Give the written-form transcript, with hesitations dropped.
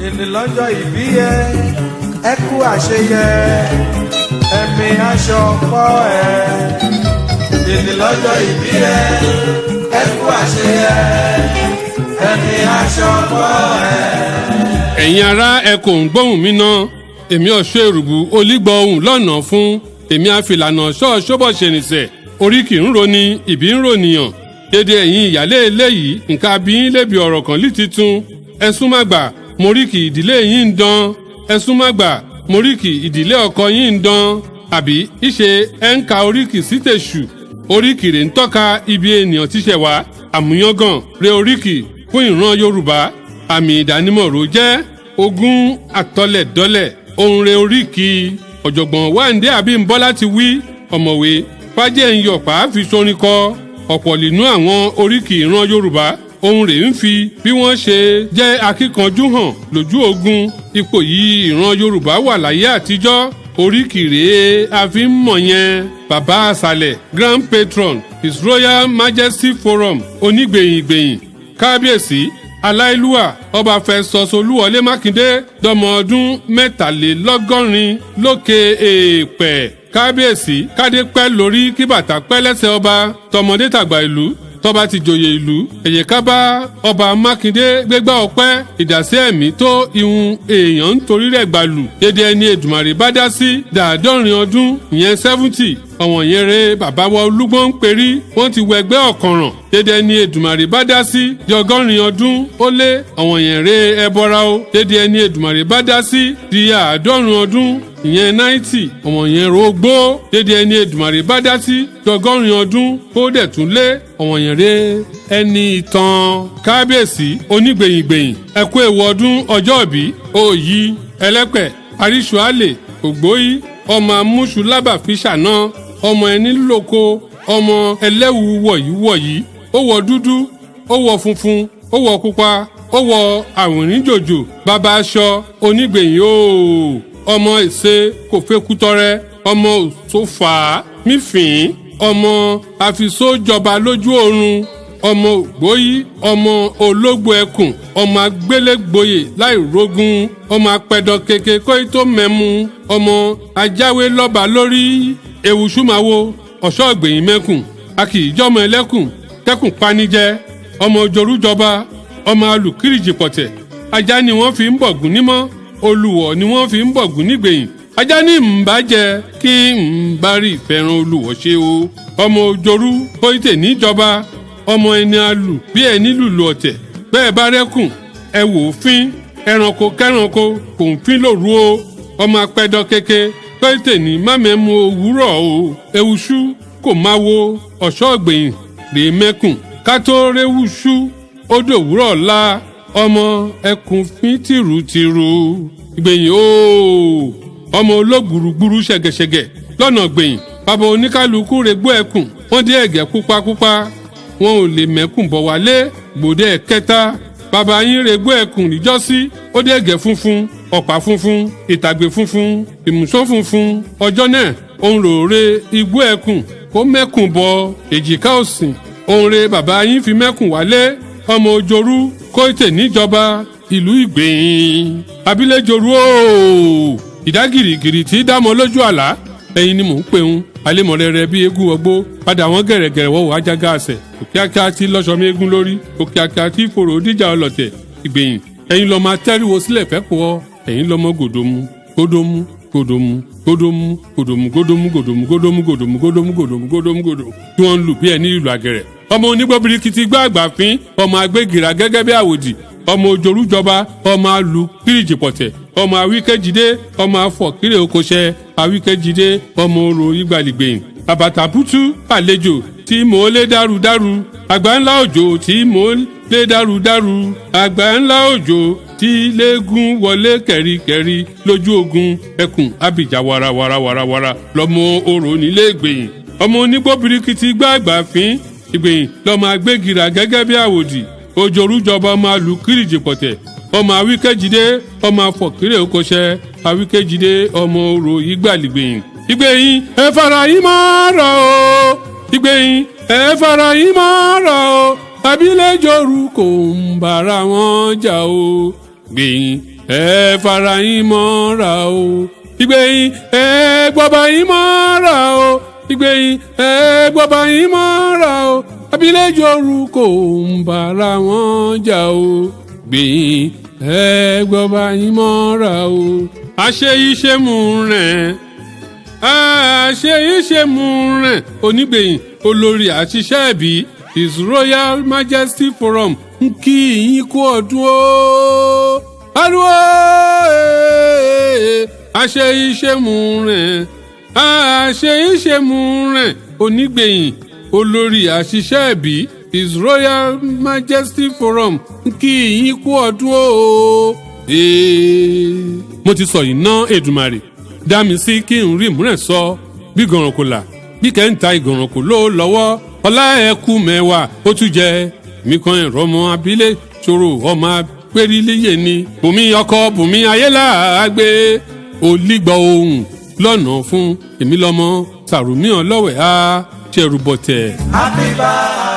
Èní lọ́jọ́ ìbí ẹ, ẹ kú àṣeyẹ, ẹ̀mí aṣọ pọ̀ ẹ. Èní lọ́jọ́ ìbí ẹ, ẹ kú àṣeyẹ, ẹ̀mí aṣọ pọ̀ ẹ. Ẹ̀yin ará ẹ kò ń gbóhùn mi náà, èmi ọ̀ṣọ́ èrùbù olígbọ̀ ohùn lọ́nà fún, èmi àfìlànà ṣọ́ọ̀ṣọ́bọ̀ ṣẹ̀nìṣẹ̀, orí kì ń roni, ìbí ń rònìyàn. Dédé ẹ̀yin ìyálé eléyìí, nǹkan abiyín lébi ọ̀rọ̀ kan lí titun. Ẹ̀sùn má gbà, moríkì ìdílé yín ń dán. Ẹ̀sùn má gbà, moríkì ìdílé ọkọ yín ń dán. Àbí ìṣe ẹ̀ ń ka oríkì sí tèṣù. Oríkì rẹ̀ ń tọ́ka ibi ènìyàn tíṣẹ̀ wá. Àmúyangàn re oríkì fún ìran Yorùbá. Àmì ìdánimọ̀ ró jẹ́ ogún àtọlẹ̀dọ́lẹ̀ ohun re oríkì. Ọ̀jọ̀gbọ́n Wándé Abímbọ́lá ti wí, ọ̀mọ̀wé Fájẹ́nyọ̀pá fi sorin kọ. Ọ̀pọ̀ nínú àwọn oríkì ìran Yorùbá ohun rẹ̀ ń fi bí wọ́n ṣe jẹ́ akíkanjú hàn lójú ogun. Ipò yìí ìran Yorùbá wà láyé àtijọ́. Oríkì rèé a fi ń mọ̀ yẹn. Bàbá Àsàlẹ̀ Grand Patron His Royal Majesty Forum onígbèyìngbèyìn Kábíyèsí Aláìlúwà Ọba Festus Olúwọlé Mákindé dọmọ ọdún 73 lókè èèpẹ̀. Kábíyèsí kádé pẹ́ lórí kí bàtà pẹ́ lẹ́sẹ̀ ọba, tọmọdé tàgbà ìlú tọba ti joyè ìlú. Ẹ̀yẹ ká bá ọba Mákindé gbégbá ọpẹ́ ìdásí ẹ̀mí tó ihun èèyàn ń torí rẹ̀ gbàlù. Dédé ẹni Èdùmàrè bá dá sí 70 ọdún ìyẹn 70. Ọ̀wọ̀n yẹn re bàbá wa Olúgbọ́n ń perí, wọ́n ti wọ ẹgbẹ́ ọ̀kànràn. Dédé ẹni Èdùmàrè bá dá sí 80 ọdún ó lé. Ọ̀wọ̀n yẹn re ẹbọra o. Dédé ẹni Èdùmàrè bá dá sí 50 ọdún ìyẹn 90. Ọ̀wọ̀n yẹn rogbó. Dédé ẹni Èdùmàrè bá dá sí 80 ọdún ó dẹ̀ tún lé. Ọ̀wọ̀n yẹn re ẹni ìtàn. Kábíyèsí onígbèyìngbèyìn ẹ kú ewu ọdún ọjọ́ ìbí òòyì ẹlẹ́pẹ̀ àríṣùálè ògbóyí ọmọ amúṣu lábà fíṣàná ọmọ ẹni lóko ọmọ ẹlẹ́wù wọ̀yíwọ̀yí ó wọ dúdú ó wọ funfun ó wọ pupa ó wọ àwòrán jòjò bàbá aṣọ onígbèyìn ooo ọmọ èsè kò fẹ́kú tọrẹ ọmọ òṣòfà mífìn ọmọ àfisójọba lójú oorun ọmọ ògbóyí ọmọ ológbò ẹkùn ọmọ agbélégbòye láìrógun ọmọ apẹ̀dọ̀ kéke kóyí tó mẹ́mu ọmọ ajáwé lọ́ba lórí ewùsùmáwo ọ̀ṣọ́ ọ̀gbẹ̀yìn mẹ́kùn akìíjọ́mọ ẹlẹ́kùn kẹ́kùn panijẹ́ ọmọ òjòrújọba ọmọ alùkìrìjì pọ̀tẹ̀ ajá ni wọ́n fi ń bọ̀gún nímọ́ olùwọ̀ ni wọ́n fi ń bọ̀gún nígbẹ̀yìn ajá ní ǹbàjẹ́ kí ǹbárí ìfẹ́ràn olùwọ̀ ṣe o ọmọ òjòrú kóyítè níjọba ọmọ ẹni alù bí ẹni lùlù ọ̀tẹ̀ bẹ́ẹ̀ bá rẹ́kùn ẹ wò ó fín ẹranko kẹ́ranko kò ń fín lóru o ọmọ apẹ̀dọ̀ kéke kóyítè ní mámẹ́mu òwúrọ̀ o ewúṣú kò máa wo ọ̀ṣọ́ ọ̀gbẹ̀yìn rèé mẹ́kùn ká tó réwúṣú ó dòwúrọ̀ la ọmọ ẹkùn fín tìrùtìrù gbẹ̀yìn o ọmọ olóògbùrùgbùrù ṣẹ̀gẹ̀ṣẹ̀gẹ̀ lọ́nà gbẹ̀yìn bàbá oníkálukú regbó ẹkùn wọ́n dé ẹ̀gẹ́ pupapupa wọn ò lè mẹ́kùn bọ̀ wálé gbòdè ẹ̀kẹta bàbá yín regbó ẹkùn níjọ́sí ó dé ẹ̀gẹ́ funfun ọ̀pá funfun ìtàgbé funfun ìmùsọ́ funfun ọjọ́ náà òun ròore igbó ẹkùn ó mẹ́kùn bọ èjìká òsìn òun re bàbá yín fi mẹ́kùn wálé ọmọ òjòrú kóyítè níjọba ìlú ìgbẹ̀yìn abiléjòrú ooo ìdágìrìgìrì tí dámọ lójú àlá ẹ̀yin ni mò ń pèun alémọ̀rẹ́rẹ́ bí eégún ọgbó padà wọ́n gẹ̀rẹ̀gẹ̀rẹ̀ wọ́wọ́ ajágá àṣẹ òkíákíá tí lọ́sọmí eégún lórí òkíákíá tí fòrò díjà ọlọ̀tẹ̀ ìgbẹ̀yìn ẹ̀yin lọ máa tẹ́rìwò sílẹ̀ fẹ́pọ̀ ẹ̀yin lọmọ gòdòmù gòdòmù gòdòmù gòdòmù gòdòmù gòdòmù gòdòmù gòdòmù gòdòmù gòdòmù gòdòmù gòdòmù gòdòmù tí wọ́n ń lù bí ẹni ìlú àgẹ̀rẹ̀ ọmọ onígbọ́birikiti gbá àgbàfín ọmọ agbégira gẹ́gẹ́ bí àwòdì ọmọ òjòrújọba ọmọ alù kírìjì pọ̀tẹ̀ ọmọ awíkẹ́jìdé ọmọ afọ̀kírè okòṣẹ́ awíkẹ́jìdé ọmọ orò ìgbàlìgbẹ̀yìn àbàtàbútú àlejò tí mò ń lé dárúdárú àgbà ńlá òjò tí mò ń lé dárúdárú àgbà ńlá òjò tí léegun wọlé kẹ̀ríkẹ̀rí lójú ogun ẹkùn abìjà wàràwàràwàràwàrà lọmọ orò nílé ìgbẹ̀yìn ọmọ onígbóbirikiti gbá àgbàfín ìgbẹ̀yìn lọmọ agbégira gẹ́gẹ́ bí àwòdì òjòrújọba ọmọ alù kírìjì pọ̀tẹ̀ ọmọ awíkẹ́jìdé ọmọ afọ̀kírè okòṣẹ́ awíkẹ́jìdé ọmọ orò ìgbàlìgbẹ̀yìn ìgbẹ̀yìn ẹ fara yín máa rọ̀ o ìgbẹ̀yìn ẹ fara yín máa rọ̀ o abiléjòrú kò ń bára wọn jà o gbẹ̀yìn ẹ fara yín mọ́ra o ìgbẹ̀yìn ẹ gbọ́ba yín mọ́ra o ìgbẹ̀yìn ẹ gbọ́ba yín mọ́ra o abiléjọ orúkọ ń bára wọn jà o gbẹ̀yìn ẹ gbọ́ba yín mọ́ra o. àṣẹ iṣẹ́ mú rẹ̀ àṣẹ iṣẹ́ mú rẹ̀ onígbẹ̀yìn olórí àṣìṣẹ́ ẹ̀bí His Royal Majesty Forum ń kí yín kú ọdún o. ariwo àṣẹ iṣẹ́ mú rẹ̀ àṣẹ iṣẹ́ mú rẹ̀ onígbẹ̀yìn olórí àṣìṣẹ́ ẹ̀bí His Royal Majesty Forum ń kí yín kú ọdún o. mo ti sọ yìí ná Èdùmàrè dá mi sí kí n rí ìmúrẹ̀ sọ bí gànrànkò là bí kẹ́ńtà ìgànrànkò ló lọ́wọ́ ọlá ẹ̀kú mẹ́wàá ó tún jẹ mí kan ẹ̀rọ ọmọ abílẹ̀ ṣòro ọmọ apẹ́ríléyè ni bùnmi ọkọ bùnmi ayéláàgbé olígbọ̀ ohun lọ́nà fún èmi lọ́mọ Sàrùmí ọlọ́wẹ̀ á ṣẹ̀rùbọ̀tẹ̀. Happy birthday.